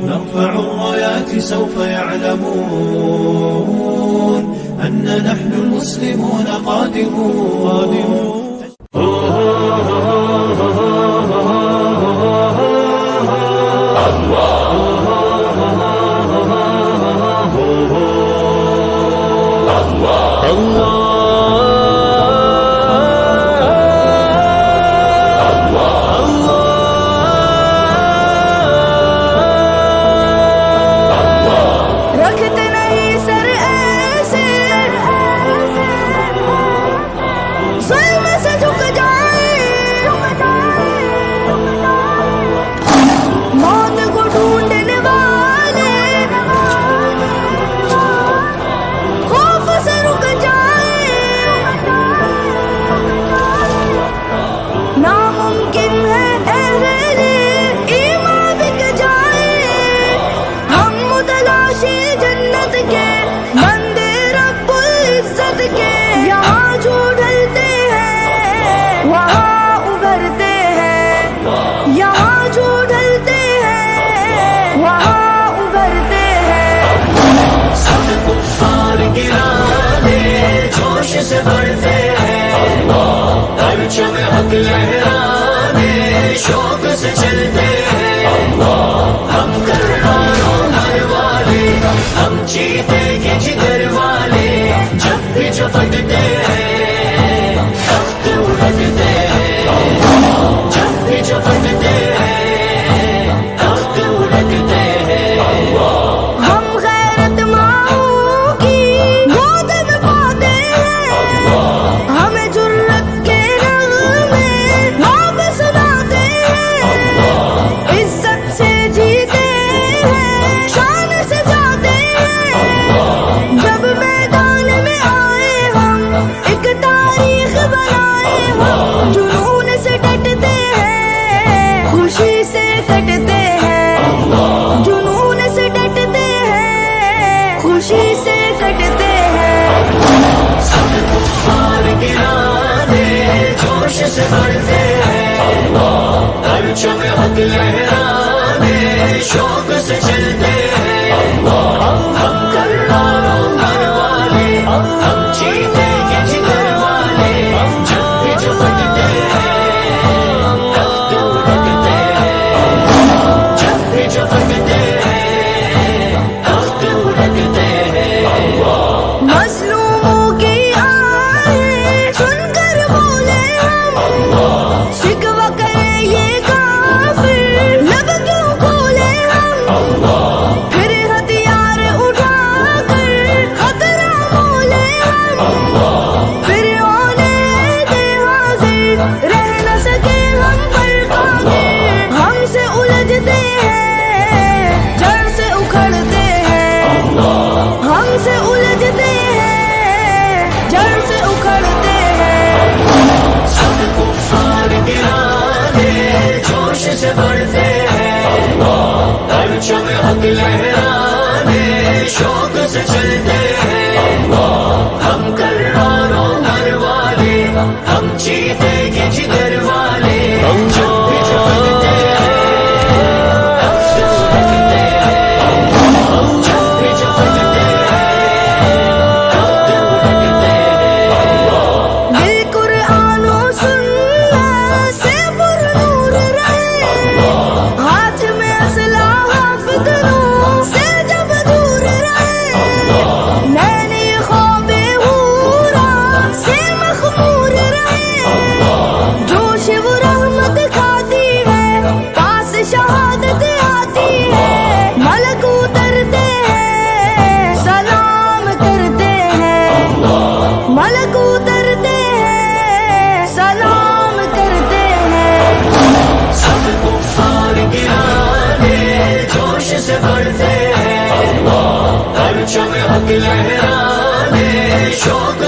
نرفع الرايات سوف يعلمون أن نحن المسلمون قادمون. سے بڑھتے ہیں پرچم حق لہرانے شوق سے چلتے ہیں ہم کرناروں ہر والے ہم چیتے کے جگر والے جب بھی چپٹتے ہیں تخت اڑھتے ہیں جب بھی چپٹتے ہیں تخت اڑھتے ہیں. سے بڑھتے ہیں پرچم حق لہرانے شوق سے چلتے ہیں ہم کرناروں ہر والے ہم چیتے کے جگر والے جب بھی چپٹتے ہیں تخت اڑھتے ہیں جب بھی چپٹتے ہیں تخت اڑھتے ہیں. مظلوموں کی آہیں سن کر بولے شکوہ کرے یہ کافر لب کیوں کھولے ہم پھر ہتھیار اٹھا کر خطرہ مولے ہم پھر ہونے دے حاضر رہ نہ سکے ہم پر قادر ہم سے الجھتے ہیں جڑ سے اکھڑتے ہیں ہم سے الجھتے ہیں جڑ سے اکھڑتے ہیں. سب کفار گرانے جوش سے بڑھتے ہیں پرچم حق لہرانے شوق سے چلتے ہیں ہم کرناروں ہر والے ہم چیتے کے جگر والے جب بھی چپٹتے ہیں تخت اڑھتے ہیں جب بھی چپٹتے ہیں تخت اڑھتے ہیں. دل قرآن و سنت سے پر نور رہے ہاتھ میں اسلحہ فکروں سے جب دور رہے نین خواب حورا سے مخمور رہے جوش وہ رحمت کھاتی ہے پاس شہادت آتی ہے ملک اترتے ہیں سلام کرتے ہیں ملک اترتے ہیں سلام کرتے ہیں. سب کفار گرانے جوش سے بڑھتے ہیں پرچم حق لہرانے شوق